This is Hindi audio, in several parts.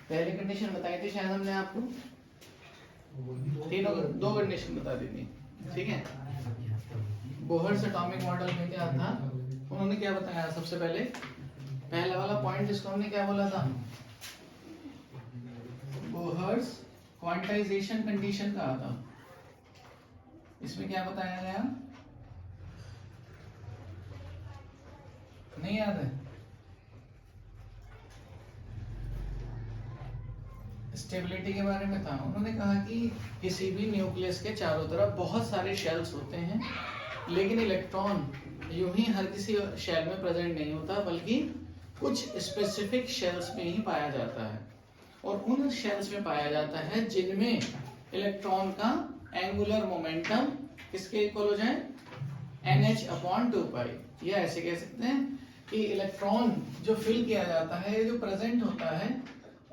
पहली कंडीशन बताई थी शायद हमने आपको, तीनों दो कंडीशन बता दी थी, ठीक है। बोहर्स एटॉमिक मॉडल में क्या था, उन्होंने क्या बताया सबसे पहले, पहला वाला पॉइंट जिसको हमने क्या बोला था, बोहर्स क्वांटाइजेशन कंडीशन कहा था। इसमें क्या बताया गया, नहीं याद है? स्टेबिलिटी के बारे में था। उन्होंने कहा कि किसी भी न्यूक्लियस के चारों तरफ बहुत सारे शेल्स होते हैं, लेकिन इलेक्ट्रॉन यूं ही हर किसी शेल में प्रेजेंट नहीं होता, बल्कि कुछ स्पेसिफिक शेल्स में ही पाया जाता है। और उन शेल्स में पाया जाता है जिनमें इलेक्ट्रॉन का एंगुलर मोमेंटम किसके इक्वल हो जाए, NH/2π। या ऐसे कह सकते हैं कि इलेक्ट्रॉन जो फिल किया जाता है, जो प्रेजेंट होता है,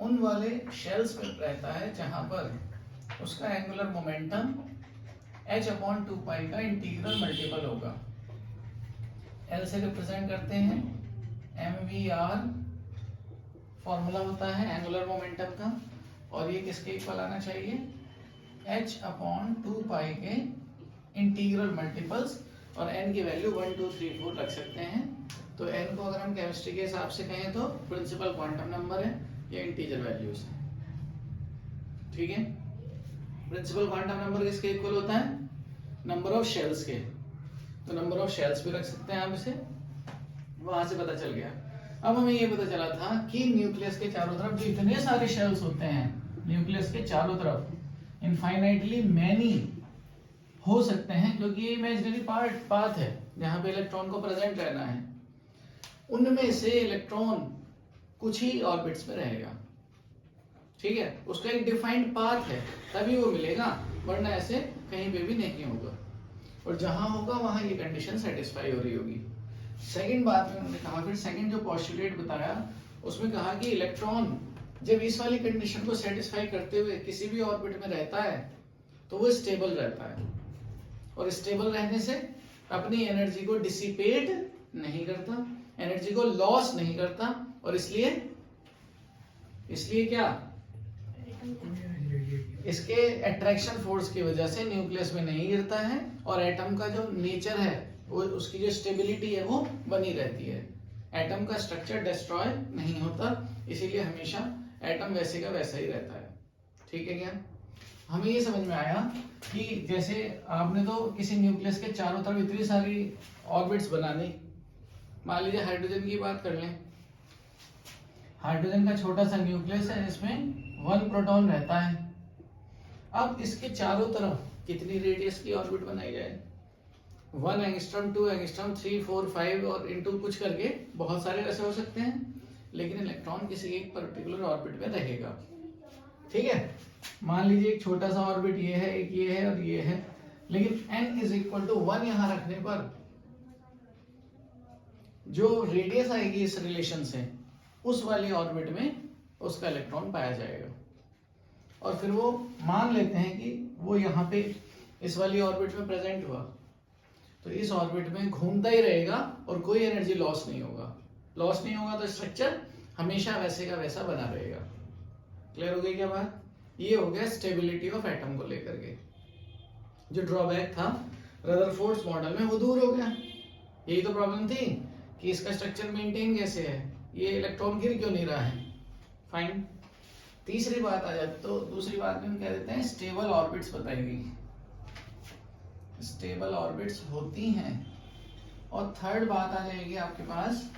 उन वाले शेल्स में रहता है जहां पर उसका एंगुलर मोमेंटम H/2π का इंटीग्रल मल्टीपल होगा। L से रिप्रेजेंट करते हैं mvr, फॉर्मूला होता है एंगुलर मोमेंटम का, और ये किसके इक्वल आना चाहिए, H/2π के इंटीग्रल मल्टीपल्स, और n की वैल्यू 1 2 3 4 रख सकते हैं। तो n को अगर हम केमिस्ट्री के हिसाब से कहें तो प्रिंसिपल क्वांटम नंबर है, ये इंटीजर वैल्यूज है, ठीक है। प्रिंसिपल क्वांटम नंबर किसके इक्वल होता है, नंबर ऑफ शेल्स के, तो नंबर ऑफ शेल्स भी रख सकते हैं आप इसे, वहां से पता चल गया। अब हमें ये पता चला था कि न्यूक्लियस के चारों तरफ जो इतने सारे शेल्स होते हैं, न्यूक्लियस के चारों तरफ इनफाइनाइटली मैनी हो सकते हैं, क्योंकि ये इमेजिनरी पाथ है जहां पे इलेक्ट्रॉन को प्रेजेंट रहना है। उनमें से इलेक्ट्रॉन कुछ ही ऑर्बिट्स में रहेगा, ठीक है, उसका एक डिफाइंड पाथ है, तभी वो मिलेगा, वरना ऐसे कहीं पे भी नहीं होगा। और जहां होगा वहां ये कंडीशन सेटिस्फाई हो रही होगी। सेकंड बात में उन्होंने कहा, फिर सेकंड जो पोस्टुलेट बताया उसमें कहा कि इलेक्ट्रॉन जब इस वाली कंडीशन को सेटिस्फाई करते हुए किसी भी ऑर्बिट में रहता है तो वो स्टेबल रहता है, और स्टेबल रहने से अपनी एनर्जी को डिसिपेट नहीं करता, एनर्जी को लॉस नहीं करता, और इसलिए क्या, इसके अट्रैक्शन फोर्स की वजह से न्यूक्लियस में नहीं गिरता है, और एटम का जो नेचर है, वो उसकी जो स्टेबिलिटी है वो बनी रहती है। एटम का स्ट्रक्चर डिस्ट्रॉय नहीं होता, इसीलिए हमेशा एटम वैसे का वैसा ही रहता है, ठीक है। क्या हमें ये समझ में आया कि जैसे आपने तो किसी न्यूक्लियस के चारों तरफ इतनी सारी ऑर्बिट्स बना दी, मान लीजिए हाइड्रोजन की बात कर लें, हाइड्रोजन का छोटा सा न्यूक्लियस है जिसमें 1 प्रोटॉन रहता है। अब इसके चारों तरफ कितनी रेडियस की ऑर्बिट बनाई जाए, 1 एंगस्ट्रॉम, 2 एंगस्ट्रॉम, 3 4 5 और इनटू कुछ करके बहुत सारे वैसे हो सकते हैं, लेकिन इलेक्ट्रॉन किसी एक पर्टिकुलर ऑर्बिट में रहेगा, ठीक है। मान लीजिए एक छोटा सा ऑर्बिट ये है, एक ये है और ये है, लेकिन n इज इक्वल टू 1 यहां रखने पर जो रेडियस आएगी इस रिलेशन से, उस वाली ऑर्बिट में उसका इलेक्ट्रॉन पाया जाएगा। और फिर वो मान लेते हैं कि वो यहाँ पे इस वाली ऑर्बिट में प्रेजेंट हुआ, तो इस ऑर्बिट में घूमता ही रहेगा और कोई एनर्जी लॉस नहीं होगा। लॉस नहीं होगा तो स्ट्रक्चर हमेशा वैसे का वैसा बना रहेगा। क्लियर हो गई क्या बात? ये हो गया स्टेबिलिटी ऑफ एटम को लेकर के। जो ड्रॉबैक था रदरफोर्ड्स मॉडल में वो दूर हो गया। यही तो प्रॉब्लम थी कि इसका स्ट्रक्चर मेंटेन कैसे है, ये इलेक्ट्रॉन गिर क्यों नहीं रहा है। फाइन। तीसरी बात आ जाती तो दूसरी बात में हम कह देते हैं स्टेबल ऑर्बिट्स बताई गई, स्टेबल ऑर्बिट्स होती हैं। और थर्ड बात आ जाएगी आपके पास,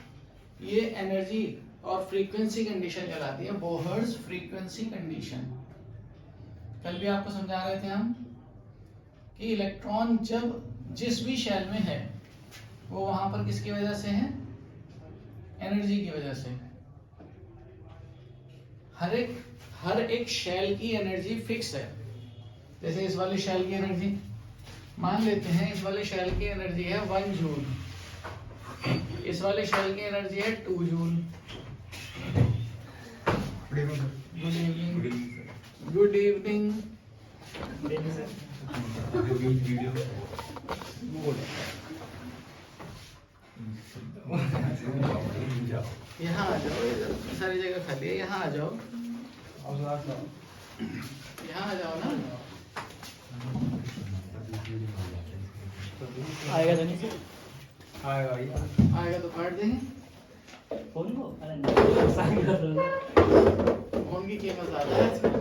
ये एनर्जी और फ्रीक्वेंसी कंडीशन कहलाती है, बोहर्स फ्रीक्वेंसी कंडीशन। कल भी आपको समझा रहे थे हम कि इलेक्ट्रॉन जब जिस भी शेल में है वो वहां पर किसकी वजह से है, एनर्जी की वजह से। हर एक शेल की एनर्जी फिक्स है। जैसे इस वाले शेल की एनर्जी मान लेते हैं, इस वाले शेल की एनर्जी है 1 जूल, इस वाले शेल की एनर्जी है 2 जूल। Good evening. यहाँ आ जाओ, सारी जगह खाली है, यहाँ आ जाओ। यहाँ आ जाओ ना। आएगा तो नहीं सर? आएगा तो काट देंगे। फोन को फोन की कीमत ज्यादा है आजकल।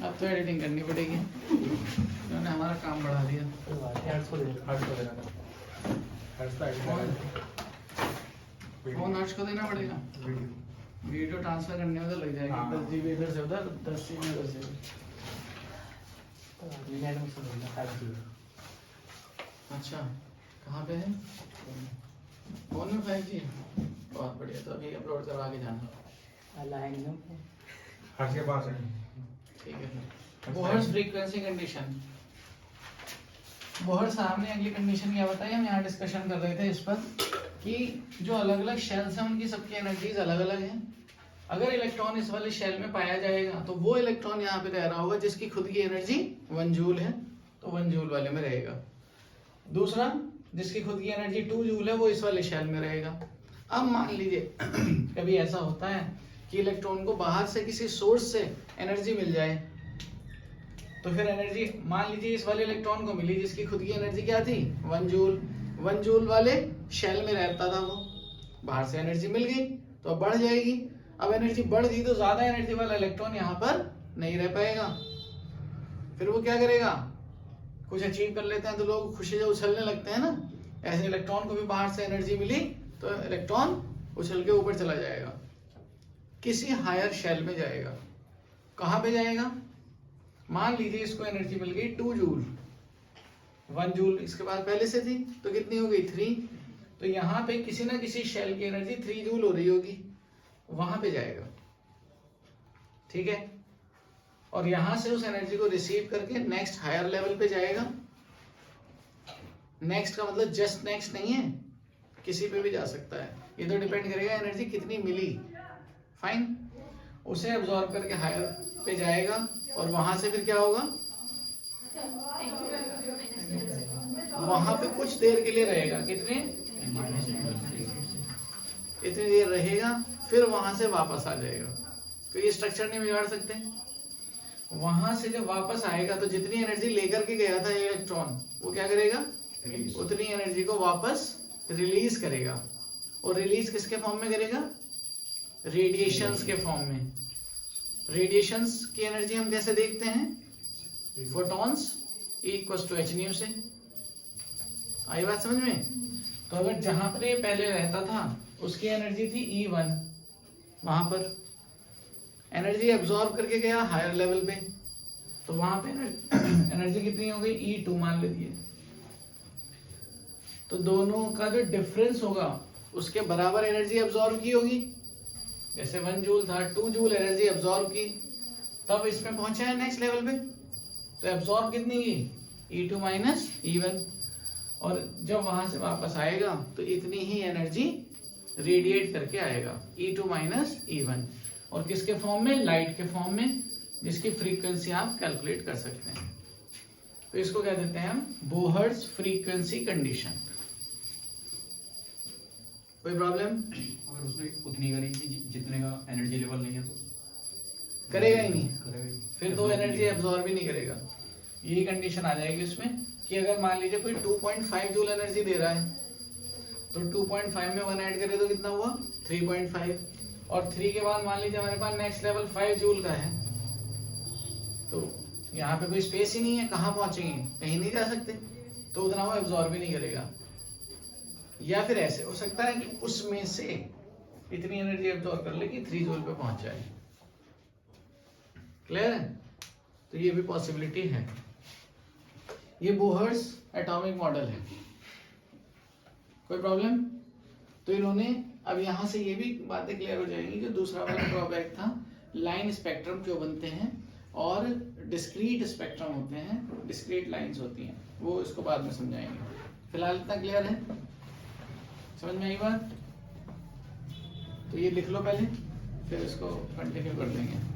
अब तो एडिटिंग करनी पड़ेगी, उन्होंने हमारा काम बढ़ा दिया। फोन हर्ष को देना पड़ेगा। वीडियो ट्रांसफर करने में तो लग जाएगा 10 GB इधर से उधर, 10 GB उधर से। अच्छा, कहाँ पे है? फोन में 5G? बहुत बढ़िया, तो अभी अपलोड करवा के जाना। हर्ष के पास है। ठीक है। Bohr's frequency condition. बोहर्स साहब ने अगली कंडीशन क्या बताई, हम यहाँ डिस्कशन कर रहे थे इस पर कि जो अलग अलग शेल्स हैं उनकी सबकी एनर्जीज अलग अलग हैं। अगर इलेक्ट्रॉन इस वाले शेल में पाया जाएगा तो वो इलेक्ट्रॉन यहाँ पे रह रहा होगा जिसकी खुद की एनर्जी 1 जूल है, तो 1 जूल वाले में रहेगा। दूसरा, जिसकी खुद की एनर्जी 2 जूल है, वो इस वाले शेल में रहेगा। अब मान लीजिए कभी ऐसा होता है कि इलेक्ट्रॉन को बाहर से किसी सोर्स से एनर्जी मिल जाए, तो फिर एनर्जी मान लीजिए इस वाले इलेक्ट्रॉन को मिली जिसकी खुद की एनर्जी क्या थी, 1 जूल। 1 जूल वाले शेल में रहता था वो, बाहर से एनर्जी मिल गई तो अब बढ़ जाएगी। अब एनर्जी बढ़ गई तो ज्यादा एनर्जी वाला इलेक्ट्रॉन यहाँ पर नहीं रह पाएगा। फिर वो क्या करेगा, कुछ अचीव कर लेते हैं तो लोग खुशी से उछलने लगते हैं ना, ऐसे इलेक्ट्रॉन को भी बाहर से एनर्जी मिली तो इलेक्ट्रॉन उछल के ऊपर चला जाएगा, किसी हायर शेल में जाएगा। कहाँ पे जाएगा? मान लीजिए इसको एनर्जी मिल गई 2 जूल, 1 जूल इसके बाद पहले से थी तो कितनी हो गई 3, तो यहाँ पे किसी ना किसी शेल की एनर्जी 3 जूल हो रही होगी, वहां पे जाएगा। ठीक है, और यहां से उस एनर्जी को रिसीव करके नेक्स्ट हायर लेवल पे जाएगा। नेक्स्ट का मतलब जस्ट नेक्स्ट नहीं है, किसी पे भी जा सकता है, ये तो डिपेंड करेगा एनर्जी कितनी मिली। फाइन, उसे अब्सॉर्ब करके हायर पे जाएगा और वहां से फिर क्या होगा, वहां पे कुछ देर के लिए रहेगा, कितने, इतनी देर रहेगा, फिर वहां से वापस आ जाएगा। तो ये स्ट्रक्चर नहीं बिगाड़ सकते। वहां से जब वापस आएगा तो जितनी एनर्जी लेकर के गया था ये इलेक्ट्रॉन, वो क्या करेगा, उतनी एनर्जी को वापस रिलीज करेगा। और रिलीज किसके फॉर्म में करेगा, रेडिएशंस के फॉर्म में। रेडिएशंस की एनर्जी हम कैसे देखते हैं, photons equals to h nu से। आई बात समझ में? तो अगर जहां पर ये पहले रहता था उसकी एनर्जी थी E1, वहां पर एनर्जी एब्जॉर्ब करके गया हायर लेवल पे, तो वहां पे एनर्जी कितनी हो गई, E2 मान लीजिए। तो दोनों का जो डिफरेंस होगा उसके बराबर एनर्जी एब्जॉर्ब की होगी। जैसे 1 जूल था, 2 जूल एनर्जी एब्जॉर्ब की, तब इसमें पहुंचा है नेक्स्ट लेवल पे, तो एब्जॉर्ब कितनी की, E2 माइनस E1। और जब वहां से वापस आएगा तो इतनी ही एनर्जी रेडिएट करके आएगा, E2 माइनस E1। और किसके फॉर्म में, लाइट के फॉर्म में, जिसकी फ्रीक्वेंसी आप कैलकुलेट कर सकते हैं। तो इसको क्या देते हैं हम, बोहर्स फ्रीक्वेंसी कंडीशन। कोई प्रॉब्लम? अगर उसने उतनी करी कि जितने का एनर्जी लेवल नहीं है तो करेगा ही नहीं, फिर तो एनर्जी एब्जॉर्ब ही नहीं करेगा। यही कंडीशन आ जाएगी उसमें कि अगर मान लीजिए कोई 2.5 जूल एनर्जी दे रहा है तो 2.5 में 1 ऐड करें तो कितना हुआ, 3.5। और 3 के बाद मान लीजिए हमारे पास नेक्स्ट लेवल 5 जूल का है, तो यहाँ पे कोई स्पेस ही नहीं है, कहाँ पहुंचेंगे, कहीं नहीं जा सकते, तो उतना वो एब्जॉर्ब ही नहीं करेगा। या फिर ऐसे हो सकता है कि उसमें से इतनी एनर्जी एब्जॉर्ब कर ले कि 3 जूल पे पहुंच जाए। क्लियर है? तो ये भी पॉसिबिलिटी है। ये बोहर्स एटॉमिक मॉडल है। कोई प्रॉब्लम? तो इन्होंने अब यहां से ये भी बातें क्लियर हो जाएंगी कि दूसरा वाला ड्रॉबैक था, लाइन स्पेक्ट्रम क्यों बनते हैं और डिस्क्रीट स्पेक्ट्रम होते हैं, डिस्क्रीट लाइंस होती हैं, वो इसको बाद में समझाएंगे। फिलहाल इतना क्लियर है, समझ में आई बात? तो ये लिख लो पहले, फिर इसको कंटिन्यू कर देंगे।